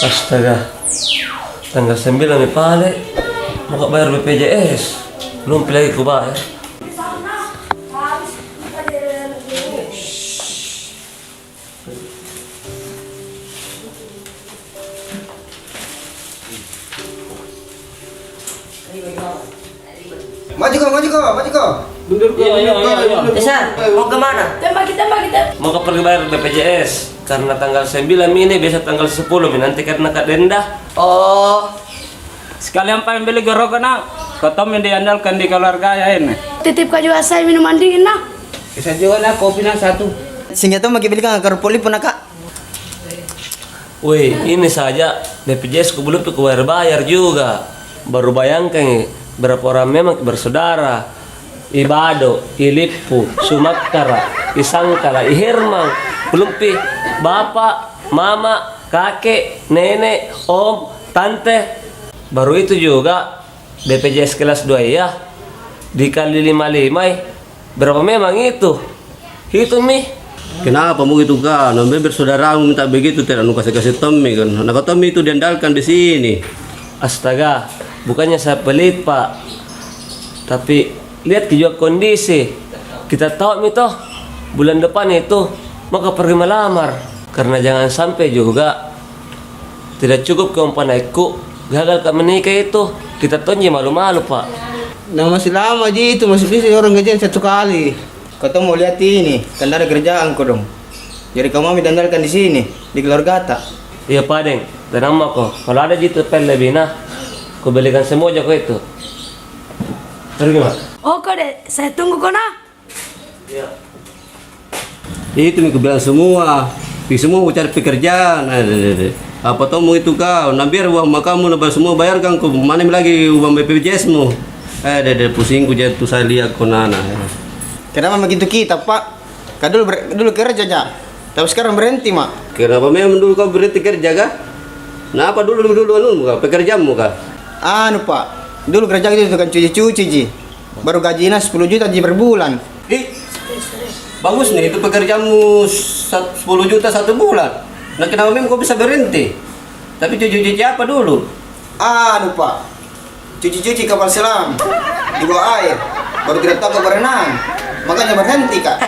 Astaga, tanggal 9 nih pale, mau bayar BPJS, belum lagi ku bayar. Maju kau. Mundur kau. Besar, mau kemana? Tembak kita. Mau pergi bayar BPJS, karena tanggal 9 ini biasa tanggal 10 nanti karena kak denda. Oh, Sekalian pengen beli gorokan nak. Kau yang diandalkan di keluarga ya ini. Titip kau juga saya minuman dingin nak. Bisa juga nak kopi nak satu. Sehingga tuh magi beli kang poli pun kak. Wih, ini saja BPJS ku belum ku bayar juga. Baru bayangkan berapa orang memang bersaudara. Ibado, Ilipu, Sumatera, Isangkala, Ihirmang, belum pi bapak, mama, kakek, nenek, om, tante. Baru itu juga BPJS kelas 2 ya. Dikali 55, berapa memang itu? Hitung nih. Kenapa mau gitu kan? Namanya bersaudara minta begitu tidak nu kasih Tommy kan. Nah Tommy itu diandalkan di sini. Astaga, bukannya saya pelit pak, tapi lihat juga kondisi. Kita tahu itu bulan depan itu maka pergi melamar, karena jangan sampai juga tidak cukup keumpanaiku gagal ke menikah itu. Kita tonji malu-malu pak. Nah masih lama aja itu, masih bisa orang gajian 1 kali. Kau tuh mau lihat ini, kan ada kerjaan kau dong. Jadi kamu diandalkan di sini, di keluarga tak. Iya pak Deng, dan nama kok kalau ada gitu pel lebih nah, aku belikan semua aja kau itu. Terus gimana? Oh kau deh, saya tunggu kau nak. Iya. Itu aku bilang semua. Semua mau cari pekerjaan. Apa mau itu kau? Nah biar uang makamu nambah semua bayarkan kau. Mana lagi uang BPJS-mu? Pusing ku jatuh saya lihat kau nana. Kenapa begitu kita pak? Kau dulu kerja aja, tapi sekarang berhenti mak. Kenapa memang dulu kau berhenti kerja kah? Nah apa dulu anu kah? Pekerjaanmu kah? Anu pak, dulu kerja itu kan cuci ji. Baru gajinya 10 juta ji per bulan. Bagus nih itu pekerjaanmu 10 juta 1 bulan. Nah kenapa memang kau bisa berhenti? Tapi cuci apa dulu? Anu pak, cuci kapal selam di bawah air. Baru tidak tahu kau berenang, makanya berhenti kak.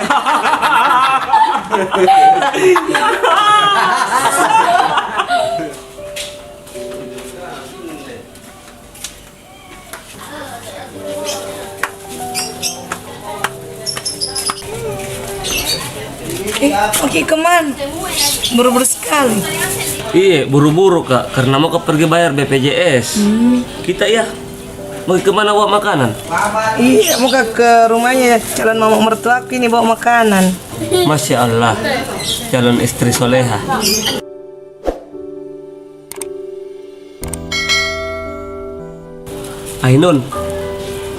oke kemana? Buru-buru sekali. Iya, buru-buru kak, karena mau pergi bayar BPJS. Kita ya, mau kemana bawa makanan? Iya, mau ke rumahnya calon mama mertua aku ini bawa makanan. Masya Allah, calon istri soleha. Ainun,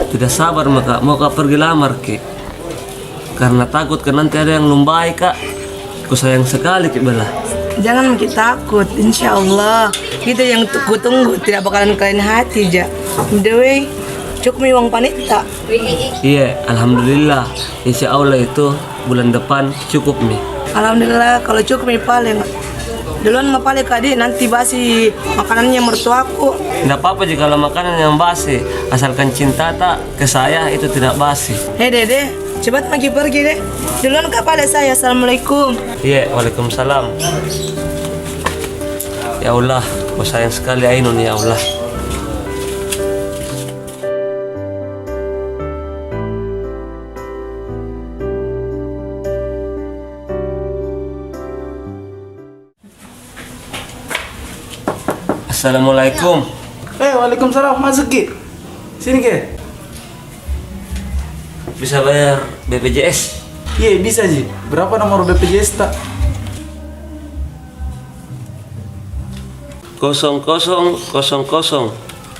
tidak sabar maka mau kak pergi lamar ke, karena takut kan nanti ada yang lumbai kak. Ku sayang sekali ke Bella. Jangan makin takut, insya Allah kita yang tunggu tidak bakalan kalian hati ja. Dewi, cukup uang panita. Iya, alhamdulillah. Insya Allah itu bulan depan cukup nih. Alhamdulillah kalau cukup nih paling. Duluan nggak paling kadi nanti basi makanannya mertuaku. Tidak apa-apa jika kalau makanan yang basi, asalkan cinta tak ke saya itu tidak basi. Hei dede, cepat pergi deh. Duluan kepada saya. Assalamualaikum. Iya, waalaikumsalam. Ya Allah, aku sayang sekali Ainun ya Allah. Assalamualaikum. Waalaikumsalam. Masuk Ki. Sini Ki. Bisa bayar BPJS? Iya bisa Ji. Berapa nomor BPJS tak? 0000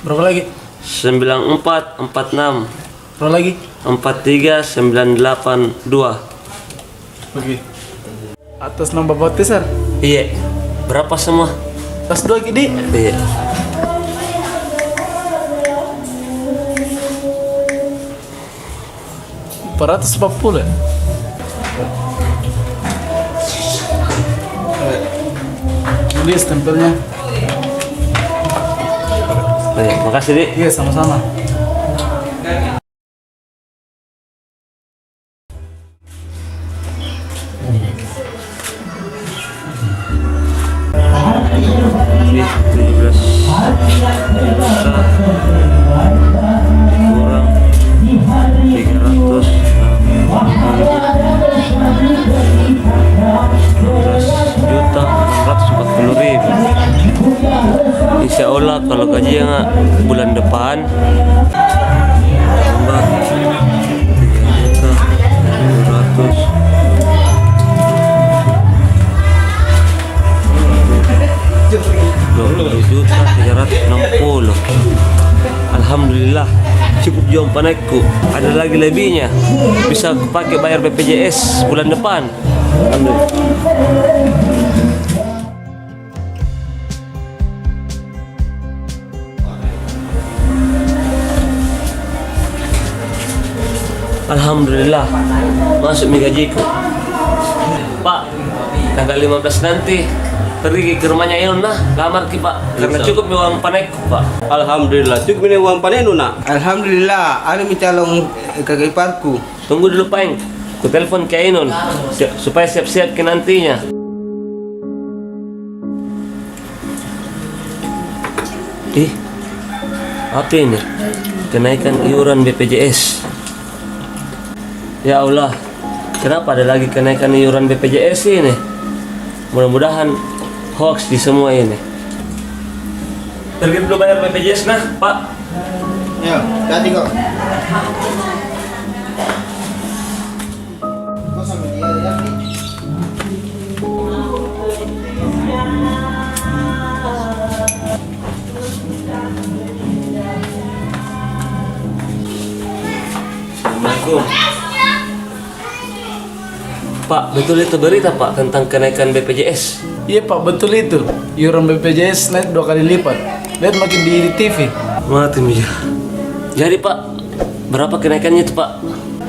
Berapa lagi? 9446 Berapa lagi? 43982. Oke. Atas nama Bapak Tesar. Iya. Berapa semua? Tas 2 Ki. Iya. $440 ya? Ini stempelnya. Oke, makasih Dik. Iya, sama-sama. Ini 17 juta kurang 300 juta 640 ribu. Insya Allah kalau gaji yang bulan depan tambah 3 juta 360. Alhamdulillah cukup jual panekku. Ada lagi lebihnya, bisa aku pakai bayar BPJS bulan depan. Alhamdulillah. Alhamdulillah masuk mi gajiku. Pak, tanggal 15 nanti pergi ke rumahnya Inon nah, lamar ki Pak, karena cukup uang panekku Pak. Alhamdulillah, cukup ini uang panenu nak. Alhamdulillah, ada mi calon kakak iparku. Tunggu dulu Peng, ku telepon ke Inon supaya siap-siap ke nantinya. Apa ini? Kenaikan iuran BPJS. Ya Allah, kenapa ada lagi kenaikan iuran BPJS ini? Mudah-mudahan hoax di semua ini. Pergi dulu bayar BPJS nah, Pak. Ya, tadi kok. Assalamualaikum. Pak, betul itu berita Pak tentang kenaikan BPJS? Iya Pak, betul itu. Iuran BPJS naik 2 kali lipat. Lihat makin di TV. Mati Mija. Jadi Pak, berapa kenaikannya itu Pak?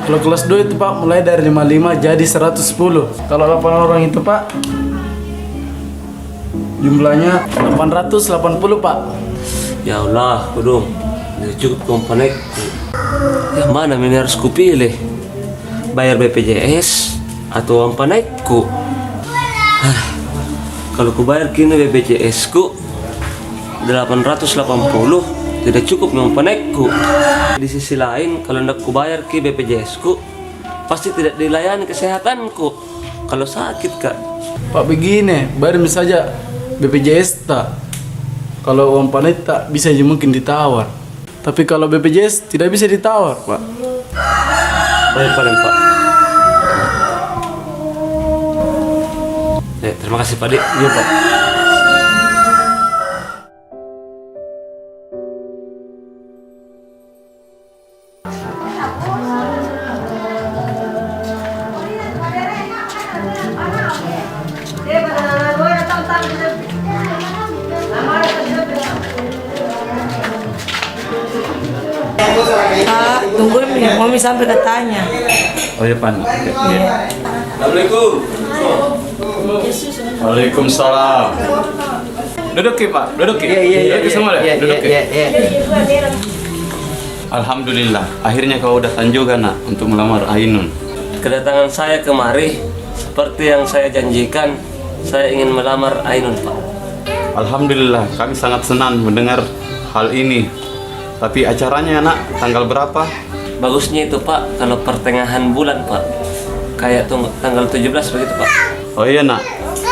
Kalau kelas 2 itu Pak, mulai dari 55 jadi 110. Kalau 8 orang itu Pak, jumlahnya 880 Pak. Ya Allah, kudung. Tidak cukup komponek. Yang mana ini harus kupilih? Bayar BPJS atau uang panekku? Kalau ku bayar kini BPJS ku 880 tidak cukup uang panekku. Di sisi lain, kalau hendak ku bayar ki BPJS ku pasti tidak dilayani kesehatanku. Kalau sakit Kak. Pak begini, bayar saja BPJS tak. Kalau uang panet tak bisa aja mungkin ditawar. Tapi kalau BPJS tidak bisa ditawar Pak. Baik Pak. Terima kasih Pak Dik. Iya Pak. Pak, tungguin nih, Mami sampai katanya. Oh ya Pan. Assalamualaikum. Waalaikumsalam. Duduk ki Pak, duduk ki. Duduk semua deh. Duduk ki. Alhamdulillah, akhirnya kau datang juga nak untuk melamar Ainun. Kedatangan saya kemari seperti yang saya janjikan, saya ingin melamar Ainun Pak. Alhamdulillah, kami sangat senang mendengar hal ini. Tapi acaranya nak tanggal berapa? Bagusnya itu Pak, kalau pertengahan bulan Pak. Kayak tanggal 17 begitu Pak. Oh iya nak,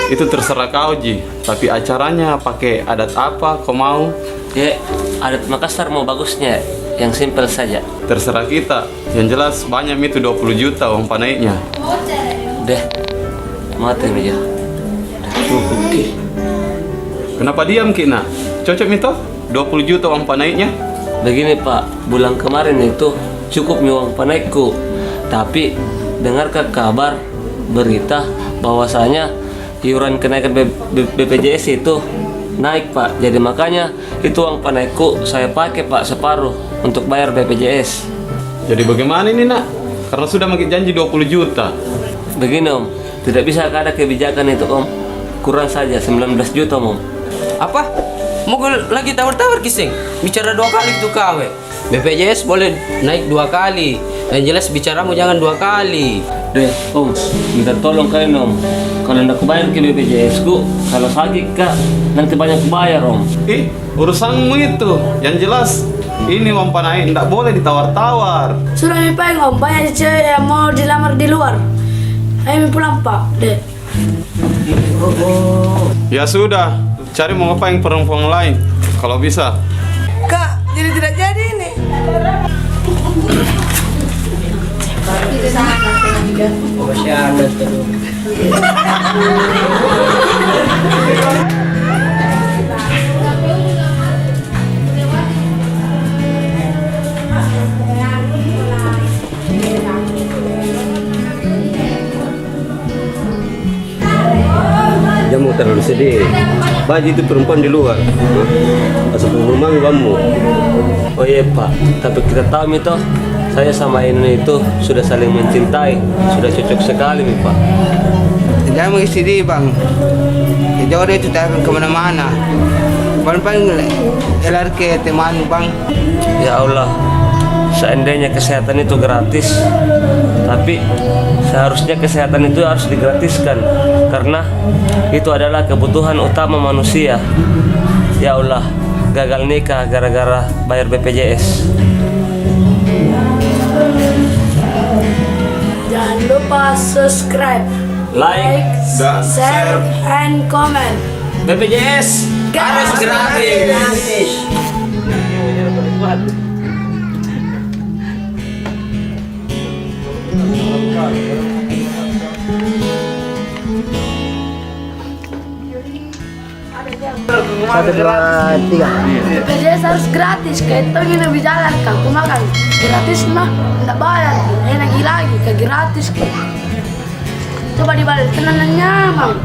itu terserah kau Ji. Tapi acaranya pakai adat apa kau mau? Ya, adat Makassar mau bagusnya, yang simpel saja. Terserah kita. Yang jelas banyak itu 20 juta uang panaiknya. Deh, mati aja. Cukup Ki. Kenapa diam Ki nak? Cocok itu? 20 juta uang panaiknya? Begini Pak, bulan kemarin itu cukup uang panaikku. Tapi dengarkan kabar berita bahwasanya iuran kenaikan BPJS itu naik Pak. Jadi makanya itu uang panaikku saya pakai Pak separuh untuk bayar BPJS. Jadi bagaimana ini nak? Karena sudah makin janji 20 juta. Begini Om, tidak bisa ada kebijakan itu Om. Kurang saja 19 juta Om. Apa? Mau lagi tawar-tawar kising. Bicara 2 kali tuh kawe. BPJS boleh naik 2 kali. Yang jelas bicaramu jangan 2 kali. Deh, Om, minta tolong kalian Om. Kalau ndak kubayar ke BPJS ku, kalau sakit kak, nanti banyak kubayar Om. Urusanmu itu. Yang jelas ini uang panai ndak boleh ditawar-tawar. Sudah mi pengen om, banyak cewek yang mau dilamar di luar. Ayo mi pulang pak, dek. Ya sudah, cari mau apa yang perempuan lain kalau bisa. Kak, jadi tidak jadi ini. Jamu terlalu sedih. Baji itu perempuan di luar. Masuk ke rumah kamu. Oh iya Pak, tapi kita tahu itu saya sama ini itu sudah saling mencintai, sudah cocok sekali nih Pak. Jangan mengisi bang. Jauh dia itu tak akan kemana-mana. Paling elar ke teman bang. Ya Allah, seandainya kesehatan itu gratis, tapi seharusnya kesehatan itu harus digratiskan karena itu adalah kebutuhan utama manusia. Ya Allah, gagal nikah gara-gara bayar BPJS. Jangan lupa subscribe, Like, share, and comment. BPJS harus gratis. BPJS harus gratis, kayak itu yang lebih jalan kan, aku makan gratis mah, tidak bayar, enak lagi, kayak gratis. Coba dibalik tenannya, mang.